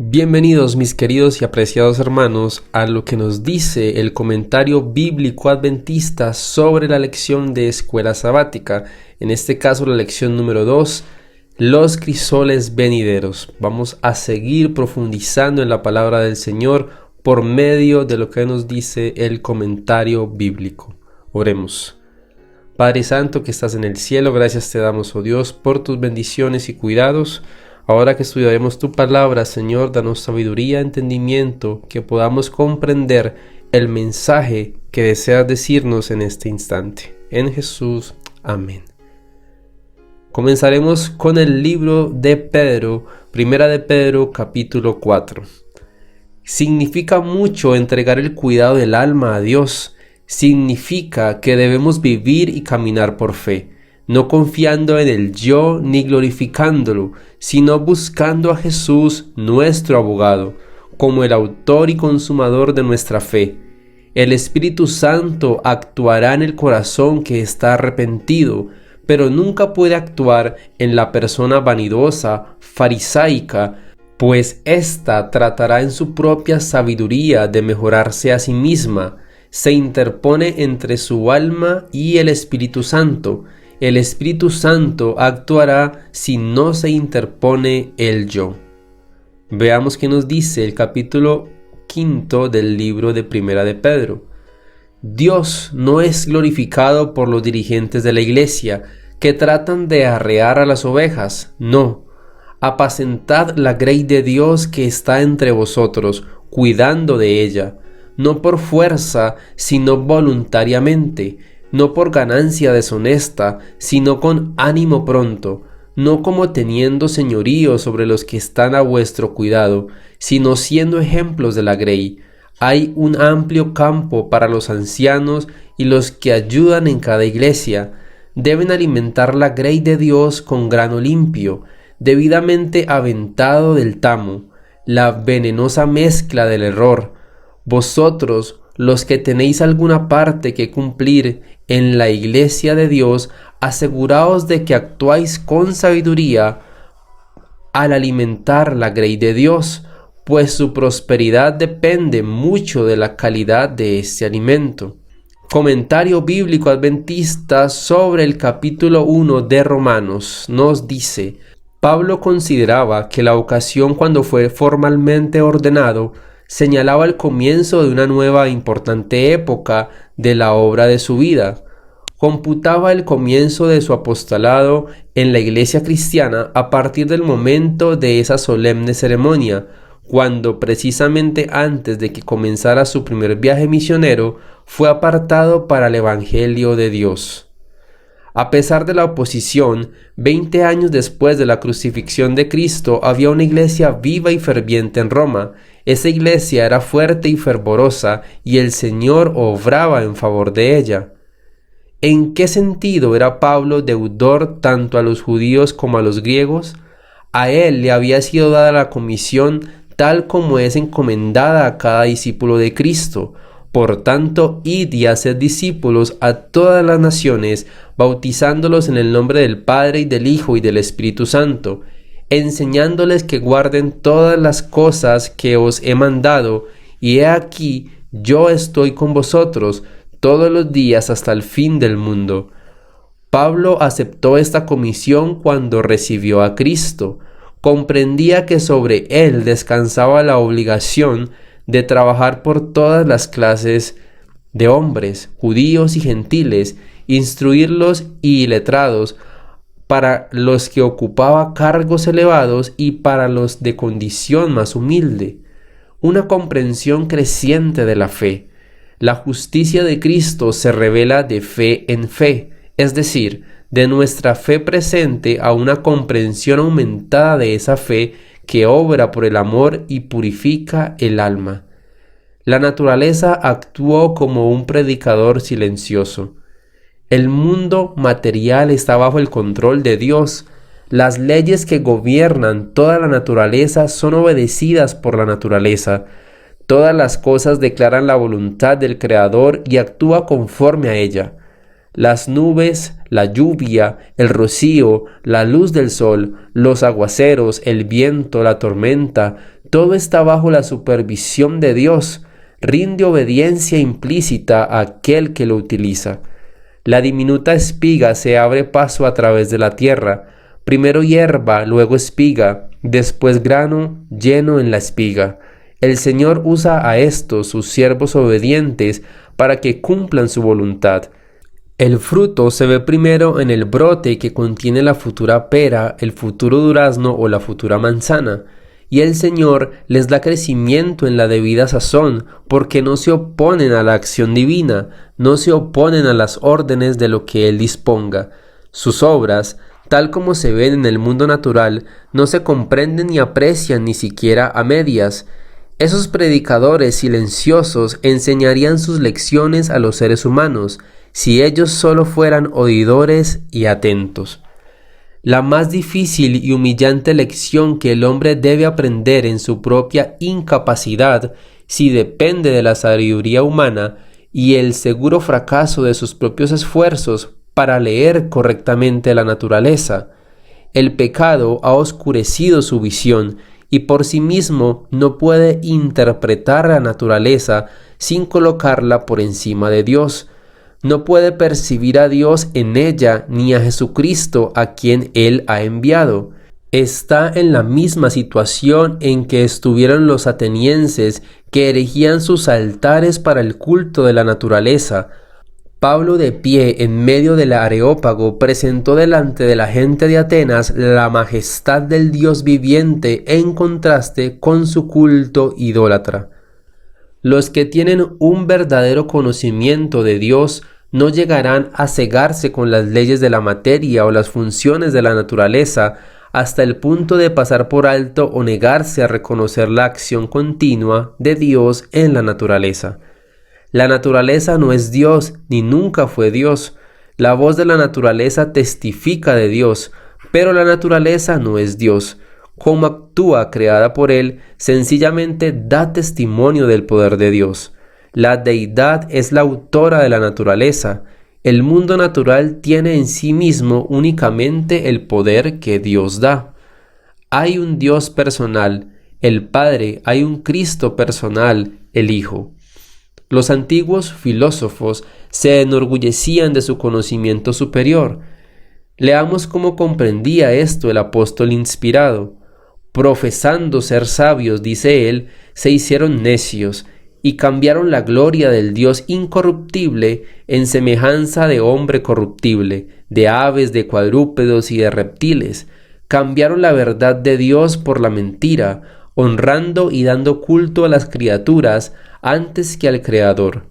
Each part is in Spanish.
Bienvenidos mis queridos y apreciados hermanos a lo que nos dice el comentario bíblico adventista sobre la lección de escuela sabática, en este caso la lección número 2, los crisoles venideros. Vamos a seguir profundizando en la palabra del Señor por medio de lo que nos dice el comentario bíblico. Oremos. Padre Santo que estás en el cielo, gracias te damos, oh Dios, por tus bendiciones y cuidados. Ahora que estudiaremos tu palabra, Señor, danos sabiduría, entendimiento, que podamos comprender el mensaje que deseas decirnos en este instante. En Jesús, amén. Comenzaremos con el libro de Pedro, Primera de Pedro, capítulo 4. Significa mucho entregar el cuidado del alma a Dios. Significa que debemos vivir y caminar por fe, no confiando en el yo ni glorificándolo, sino buscando a Jesús, nuestro abogado, como el autor y consumador de nuestra fe. El Espíritu Santo actuará en el corazón que está arrepentido, pero nunca puede actuar en la persona vanidosa, farisaica, pues ésta tratará en su propia sabiduría de mejorarse a sí misma. Se interpone entre su alma y el Espíritu Santo. El Espíritu Santo actuará si no se interpone el yo. Veamos qué nos dice el capítulo 5 del libro de Primera de Pedro. Dios no es glorificado por los dirigentes de la iglesia que tratan de arrear a las ovejas. No, apacentad la grey de Dios que está entre vosotros, cuidando de ella, no por fuerza, sino voluntariamente, no por ganancia deshonesta, sino con ánimo pronto, no como teniendo señorío sobre los que están a vuestro cuidado, sino siendo ejemplos de la grey. Hay un amplio campo para los ancianos y los que ayudan en cada iglesia. Deben alimentar la grey de Dios con grano limpio, debidamente aventado del tamo, la venenosa mezcla del error. Vosotros, los que tenéis alguna parte que cumplir en la iglesia de Dios, aseguraos de que actuáis con sabiduría al alimentar la grey de Dios, pues su prosperidad depende mucho de la calidad de este alimento. Comentario bíblico adventista sobre el capítulo 1 de Romanos nos dice: Pablo consideraba que la ocasión cuando fue formalmente ordenado señalaba el comienzo de una nueva e importante época de la obra de su vida. Computaba el comienzo de su apostolado en la iglesia cristiana a partir del momento de esa solemne ceremonia, cuando precisamente antes de que comenzara su primer viaje misionero, fue apartado para el Evangelio de Dios. A pesar de la oposición, 20 años después de la crucifixión de Cristo, había una iglesia viva y ferviente en Roma. Esa iglesia era fuerte y fervorosa, y el Señor obraba en favor de ella. ¿En qué sentido era Pablo deudor tanto a los judíos como a los griegos? A él le había sido dada la comisión tal como es encomendada a cada discípulo de Cristo. Por tanto, id y haced discípulos a todas las naciones, bautizándolos en el nombre del Padre y del Hijo y del Espíritu Santo, enseñándoles que guarden todas las cosas que os he mandado, y he aquí, yo estoy con vosotros todos los días hasta el fin del mundo. Pablo aceptó esta comisión cuando recibió a Cristo. Comprendía que sobre él descansaba la obligación de trabajar por todas las clases de hombres, judíos y gentiles, instruirlos y letrados, para los que ocupaba cargos elevados y para los de condición más humilde. Una comprensión creciente de la fe. La justicia de Cristo se revela de fe en fe, es decir, de nuestra fe presente a una comprensión aumentada de esa fe que obra por el amor y purifica el alma. La naturaleza actuó como un predicador silencioso. El mundo material está bajo el control de Dios. Las leyes que gobiernan toda la naturaleza son obedecidas por la naturaleza. Todas las cosas declaran la voluntad del Creador y actúa conforme a ella. Las nubes, la lluvia, el rocío, la luz del sol, los aguaceros, el viento, la tormenta, Todo está bajo la supervisión de Dios. Rinde obediencia implícita a aquel que lo utiliza. La diminuta espiga se abre paso a través de la tierra. Primero hierba, luego espiga, después grano lleno en la espiga. El Señor usa a estos, sus siervos obedientes, para que cumplan su voluntad. El fruto se ve primero en el brote que contiene la futura pera, el futuro durazno o la futura manzana, y el Señor les da crecimiento en la debida sazón, porque no se oponen a la acción divina, no se oponen a las órdenes de lo que Él disponga. Sus obras, tal como se ven en el mundo natural, no se comprenden ni aprecian ni siquiera a medias. Esos predicadores silenciosos enseñarían sus lecciones a los seres humanos, si ellos solo fueran oidores y atentos. La más difícil y humillante lección que el hombre debe aprender en su propia incapacidad, si depende de la sabiduría humana, y el seguro fracaso de sus propios esfuerzos para leer correctamente la naturaleza. El pecado ha oscurecido su visión y por sí mismo no puede interpretar la naturaleza sin colocarla por encima de Dios. No puede percibir a Dios en ella ni a Jesucristo a quien Él ha enviado. Está en la misma situación en que estuvieron los atenienses que erigían sus altares para el culto de la naturaleza. Pablo, de pie en medio del Areópago, presentó delante de la gente de Atenas la majestad del Dios viviente en contraste con su culto idólatra. Los que tienen un verdadero conocimiento de Dios no llegarán a cegarse con las leyes de la materia o las funciones de la naturaleza hasta el punto de pasar por alto o negarse a reconocer la acción continua de Dios en la naturaleza. La naturaleza no es Dios ni nunca fue Dios. La voz de la naturaleza testifica de Dios, pero la naturaleza no es Dios. Como actúa creada por Él, sencillamente da testimonio del poder de Dios. La deidad es la autora de la naturaleza. El mundo natural tiene en sí mismo únicamente el poder que Dios da. Hay un Dios personal, el Padre, hay un Cristo personal, el Hijo. Los antiguos filósofos se enorgullecían de su conocimiento superior. Leamos cómo comprendía esto el apóstol inspirado. Profesando ser sabios, dice él, se hicieron necios y cambiaron la gloria del Dios incorruptible en semejanza de hombre corruptible, de aves, de cuadrúpedos y de reptiles. Cambiaron la verdad de Dios por la mentira, honrando y dando culto a las criaturas antes que al Creador.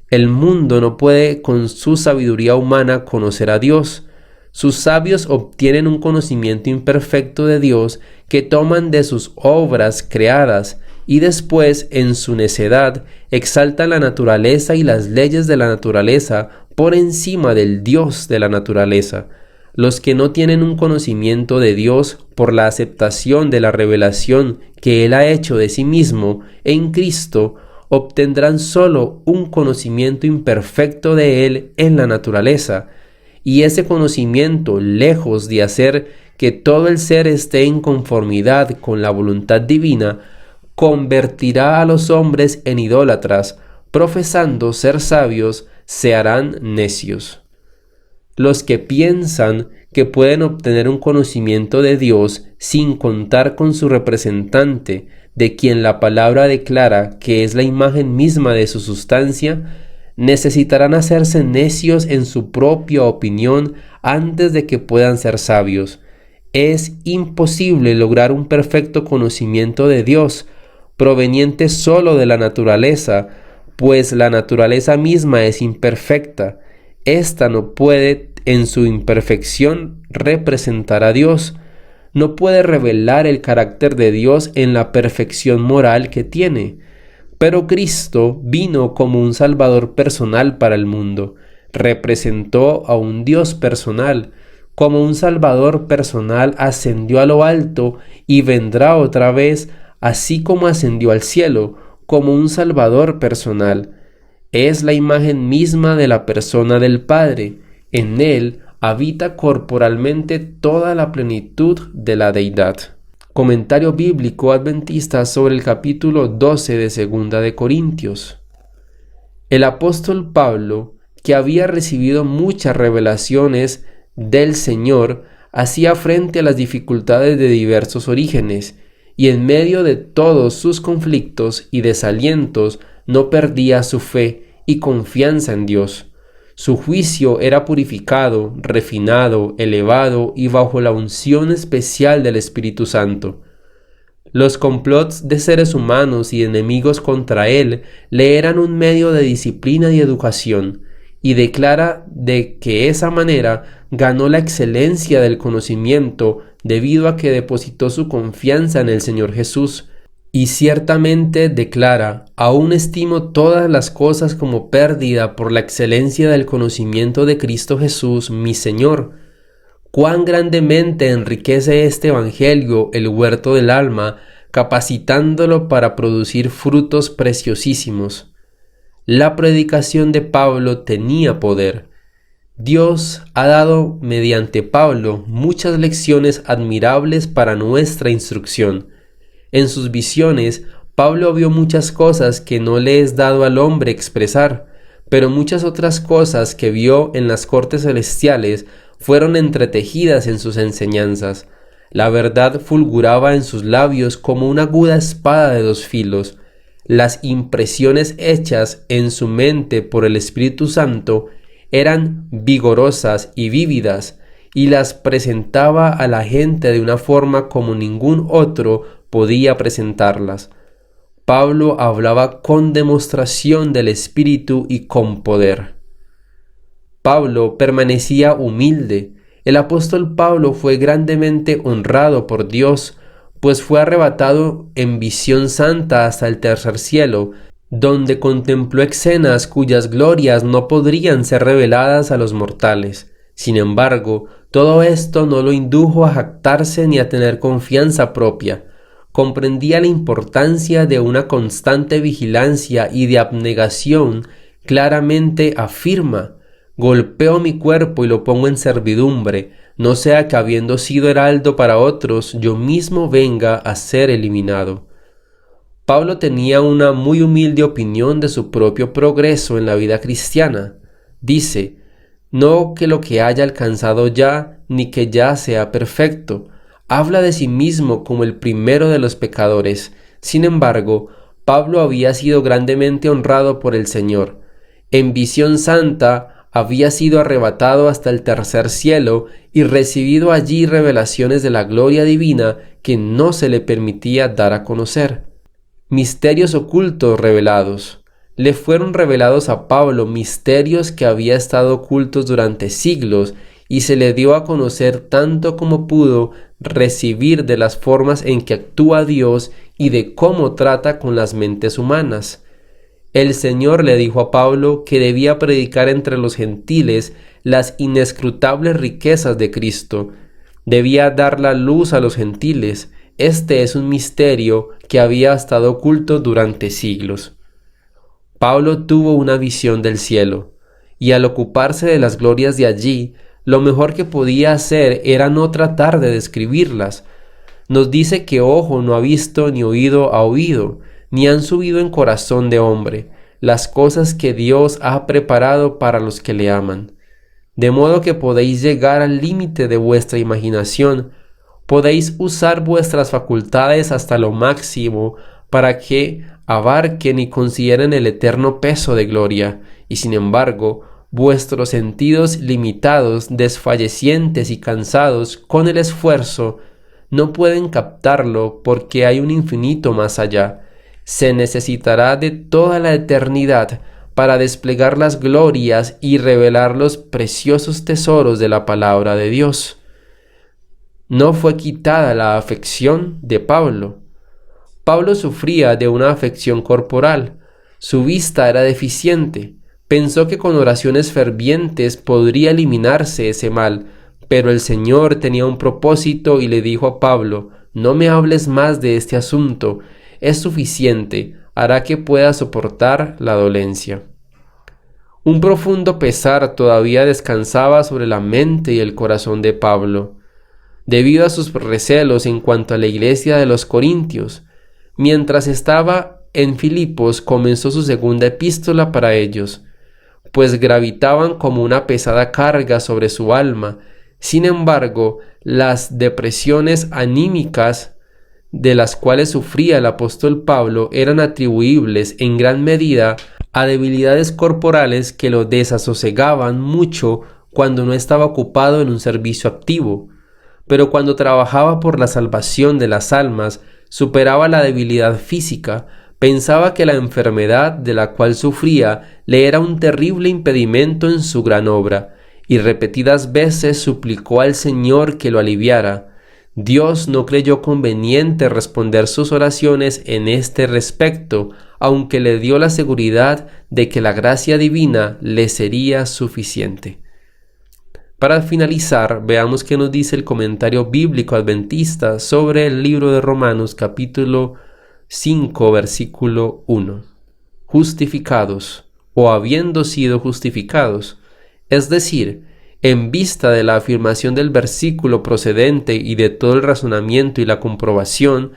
El mundo no puede con su sabiduría humana conocer a Dios. Sus sabios obtienen un conocimiento imperfecto de Dios que toman de sus obras creadas y después, en su necedad, exaltan la naturaleza y las leyes de la naturaleza por encima del Dios de la naturaleza. Los que no tienen un conocimiento de Dios por la aceptación de la revelación que Él ha hecho de sí mismo en Cristo, obtendrán solo un conocimiento imperfecto de Él en la naturaleza. Y ese conocimiento, lejos de hacer que todo el ser esté en conformidad con la voluntad divina, convertirá a los hombres en idólatras, profesando ser sabios, se harán necios. Los que piensan que pueden obtener un conocimiento de Dios sin contar con su representante, de quien la palabra declara que es la imagen misma de su sustancia, necesitarán hacerse necios en su propia opinión antes de que puedan ser sabios. Es imposible lograr un perfecto conocimiento de Dios, proveniente solo de la naturaleza, pues la naturaleza misma es imperfecta. Esta no puede, en su imperfección, representar a Dios. No puede revelar el carácter de Dios en la perfección moral que tiene. Pero Cristo vino como un Salvador personal para el mundo. Representó a un Dios personal. Como un Salvador personal ascendió a lo alto y vendrá otra vez, así como ascendió al cielo, como un Salvador personal. Es la imagen misma de la persona del Padre. En Él habita corporalmente toda la plenitud de la deidad. Comentario bíblico adventista sobre el capítulo 12 de Segunda de Corintios. El apóstol Pablo, que había recibido muchas revelaciones del Señor, hacía frente a las dificultades de diversos orígenes, y en medio de todos sus conflictos y desalientos no perdía su fe y confianza en Dios. Su juicio era purificado, refinado, elevado y bajo la unción especial del Espíritu Santo. Los complots de seres humanos y enemigos contra él le eran un medio de disciplina y educación, y declara de que esa manera ganó la excelencia del conocimiento debido a que depositó su confianza en el Señor Jesús. Y ciertamente declara: aún estimo todas las cosas como pérdida por la excelencia del conocimiento de Cristo Jesús, mi Señor. Cuán grandemente enriquece este Evangelio el huerto del alma, capacitándolo para producir frutos preciosísimos. La predicación de Pablo tenía poder. Dios ha dado mediante Pablo muchas lecciones admirables para nuestra instrucción. En sus visiones, Pablo vio muchas cosas que no le es dado al hombre expresar, pero muchas otras cosas que vio en las cortes celestiales fueron entretejidas en sus enseñanzas. La verdad fulguraba en sus labios como una aguda espada de dos filos. Las impresiones hechas en su mente por el Espíritu Santo eran vigorosas y vívidas, y las presentaba a la gente de una forma como ningún otro podía presentarlas. Pablo hablaba con demostración del Espíritu y con poder. Pablo permanecía humilde. El apóstol Pablo fue grandemente honrado por Dios, pues fue arrebatado en visión santa hasta el tercer cielo, donde contempló escenas cuyas glorias no podrían ser reveladas a los mortales. Sin embargo, todo esto no lo indujo a jactarse ni a tener confianza propia. Comprendía la importancia de una constante vigilancia y de abnegación. Claramente afirma: golpeo mi cuerpo y lo pongo en servidumbre, no sea que habiendo sido heraldo para otros, yo mismo venga a ser eliminado. Pablo tenía una muy humilde opinión de su propio progreso en la vida cristiana. Dice: no que lo que haya alcanzado ya, ni que ya sea perfecto. Habla de sí mismo como el primero de los pecadores. Sin embargo, Pablo había sido grandemente honrado por el Señor. En visión santa había sido arrebatado hasta el tercer cielo y recibido allí revelaciones de la gloria divina que no se le permitía dar a conocer. Misterios ocultos revelados. Le fueron revelados a Pablo misterios que había estado ocultos durante siglos, y se le dio a conocer tanto como pudo recibir de las formas en que actúa Dios y de cómo trata con las mentes humanas. El Señor le dijo a Pablo que debía predicar entre los gentiles las inescrutables riquezas de Cristo. Debía dar la luz a los gentiles. Este es un misterio que había estado oculto durante siglos. Pablo tuvo una visión del cielo, y al ocuparse de las glorias de allí, lo mejor que podía hacer era no tratar de describirlas. Nos dice que ojo no ha visto ni oído ha oído, ni han subido en corazón de hombre, las cosas que Dios ha preparado para los que le aman. De modo que podéis llegar al límite de vuestra imaginación, podéis usar vuestras facultades hasta lo máximo para que abarquen y consideren el eterno peso de gloria, y sin embargo, vuestros sentidos limitados, desfallecientes y cansados con el esfuerzo, no pueden captarlo porque hay un infinito más allá. Se necesitará de toda la eternidad para desplegar las glorias y revelar los preciosos tesoros de la palabra de Dios. No fue quitada la afección de Pablo. Pablo sufría de una afección corporal. Su vista era deficiente. Pensó que con oraciones fervientes podría eliminarse ese mal, pero el Señor tenía un propósito y le dijo a Pablo: no me hables más de este asunto, es suficiente, hará que pueda soportar la dolencia. Un profundo pesar todavía descansaba sobre la mente y el corazón de Pablo. debido a sus recelos en cuanto a la iglesia de los Corintios. Mientras estaba en Filipos, comenzó su segunda epístola para ellos, pues gravitaban como una pesada carga sobre su alma. Sin embargo, las depresiones anímicas de las cuales sufría el apóstol Pablo eran atribuibles en gran medida a debilidades corporales que lo desasosegaban mucho cuando no estaba ocupado en un servicio activo, pero cuando trabajaba por la salvación de las almas, superaba la debilidad física. Pensaba que la enfermedad de la cual sufría le era un terrible impedimento en su gran obra, y repetidas veces suplicó al Señor que lo aliviara. Dios no creyó conveniente responder sus oraciones en este respecto, aunque le dio la seguridad de que la gracia divina le sería suficiente. Para finalizar, veamos qué nos dice el comentario bíblico adventista sobre el libro de Romanos capítulo 5, versículo 1. Justificados, o habiendo sido justificados, es decir, en vista de la afirmación del versículo procedente y de todo el razonamiento y la comprobación,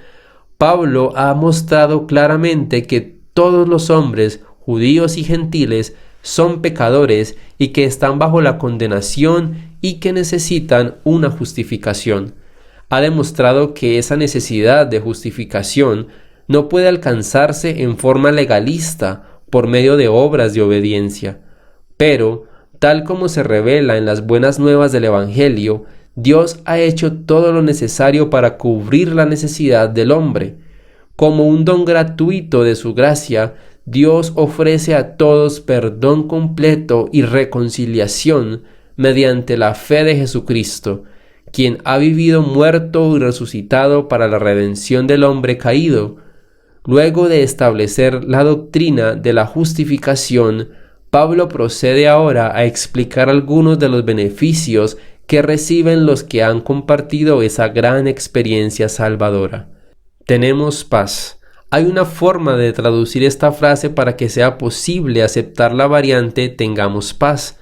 Pablo ha mostrado claramente que todos los hombres, judíos y gentiles, son pecadores y que están bajo la condenación y que necesitan una justificación. Ha demostrado que esa necesidad de justificación no puede alcanzarse en forma legalista por medio de obras de obediencia, pero, tal como se revela en las buenas nuevas del Evangelio, Dios ha hecho todo lo necesario para cubrir la necesidad del hombre. Como un don gratuito de su gracia, Dios ofrece a todos perdón completo y reconciliación mediante la fe de Jesucristo, quien ha vivido, muerto y resucitado para la redención del hombre caído. Luego de establecer la doctrina de la justificación, Pablo procede ahora a explicar algunos de los beneficios que reciben los que han compartido esa gran experiencia salvadora. Tenemos paz. Hay una forma de traducir esta frase para que sea posible aceptar la variante tengamos paz,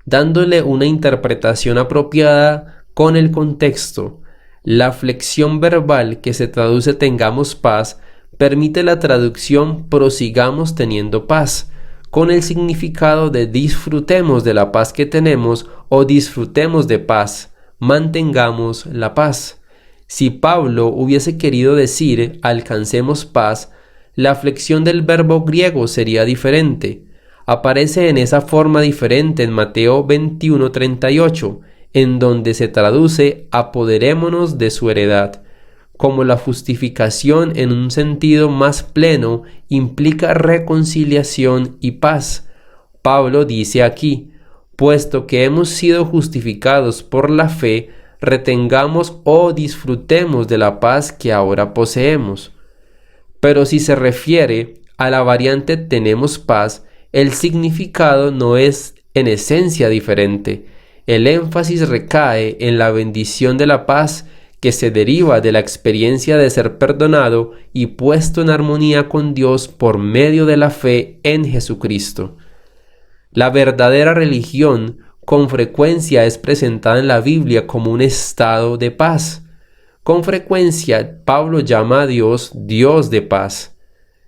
dándole una interpretación apropiada con el contexto. La flexión verbal que se traduce tengamos paz permite la traducción prosigamos teniendo paz, con el significado de disfrutemos de la paz que tenemos o disfrutemos de paz, mantengamos la paz. Si Pablo hubiese querido decir alcancemos paz, la flexión del verbo griego sería diferente. Aparece en esa forma diferente en Mateo 21:38, en donde se traduce apoderémonos de su heredad. Como la justificación en un sentido más pleno implica reconciliación y paz, Pablo dice aquí, puesto que hemos sido justificados por la fe, retengamos o disfrutemos de la paz que ahora poseemos. Pero si se refiere a la variante tenemos paz, el significado no es en esencia diferente. El énfasis recae en la bendición de la paz que se deriva de la experiencia de ser perdonado y puesto en armonía con Dios por medio de la fe en Jesucristo. La verdadera religión con frecuencia es presentada en la Biblia como un estado de paz. Con frecuencia Pablo llama a Dios Dios de paz.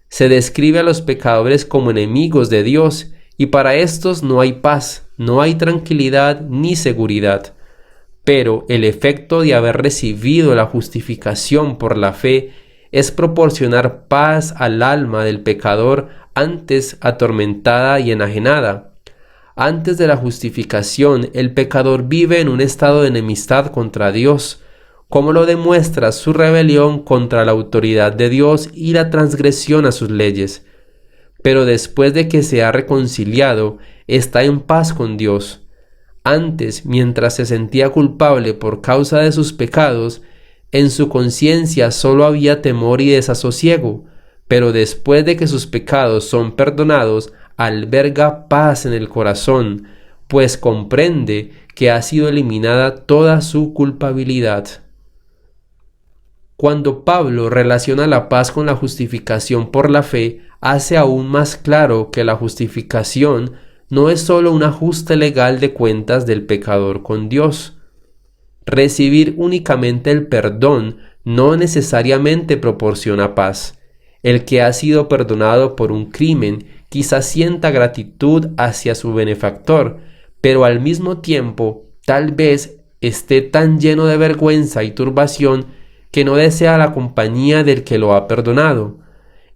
Se describe a los pecadores como enemigos de Dios y para estos no hay paz, no hay tranquilidad ni seguridad. Pero el efecto de haber recibido la justificación por la fe es proporcionar paz al alma del pecador antes atormentada y enajenada. Antes de la justificación, el pecador vive en un estado de enemistad contra Dios, como lo demuestra su rebelión contra la autoridad de Dios y la transgresión a sus leyes. Pero después de que se ha reconciliado, está en paz con Dios. Antes, mientras se sentía culpable por causa de sus pecados, en su conciencia solo había temor y desasosiego, pero después de que sus pecados son perdonados, alberga paz en el corazón, pues comprende que ha sido eliminada toda su culpabilidad. Cuando Pablo relaciona la paz con la justificación por la fe, hace aún más claro que la justificación no es solo un ajuste legal de cuentas del pecador con Dios. Recibir únicamente el perdón no necesariamente proporciona paz. El que ha sido perdonado por un crimen quizás sienta gratitud hacia su benefactor, pero al mismo tiempo tal vez esté tan lleno de vergüenza y turbación que no desea la compañía del que lo ha perdonado.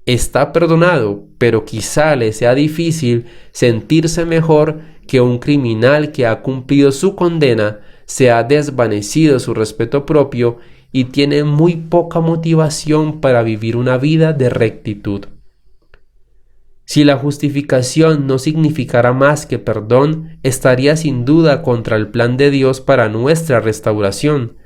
Está perdonado, pero quizá le sea difícil sentirse mejor que un criminal que ha cumplido su condena, se ha desvanecido su respeto propio y tiene muy poca motivación para vivir una vida de rectitud. Si la justificación no significara más que perdón, estaría sin duda contra el plan de Dios para nuestra restauración.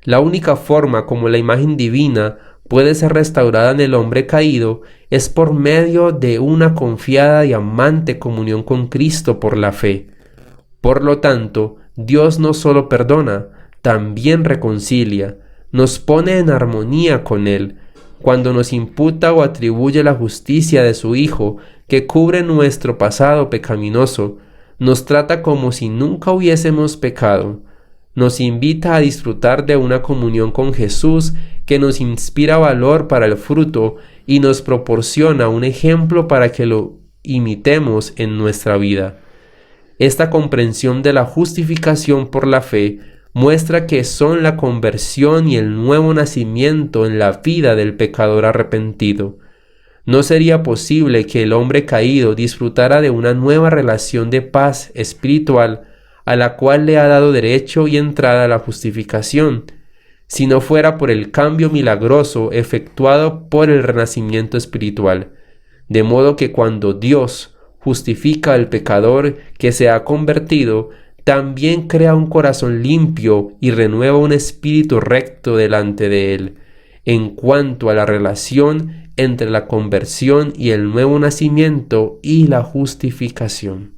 La única forma como la imagen divina puede ser restaurada en el hombre caído es por medio de una confiada y amante comunión con Cristo por la fe. Por lo tanto, Dios no solo perdona, también reconcilia, nos pone en armonía con Él, cuando nos imputa o atribuye la justicia de su Hijo que cubre nuestro pasado pecaminoso, nos trata como si nunca hubiésemos pecado. Nos invita a disfrutar de una comunión con Jesús que nos inspira valor para el fruto y nos proporciona un ejemplo para que lo imitemos en nuestra vida. Esta comprensión de la justificación por la fe muestra que son la conversión y el nuevo nacimiento en la vida del pecador arrepentido. No sería posible que el hombre caído disfrutara de una nueva relación de paz espiritual a la cual le ha dado derecho y entrada a la justificación, si no fuera por el cambio milagroso efectuado por el renacimiento espiritual. De modo que cuando Dios justifica al pecador que se ha convertido, también crea un corazón limpio y renueva un espíritu recto delante de él. En cuanto a la relación entre la conversión y el nuevo nacimiento y la justificación.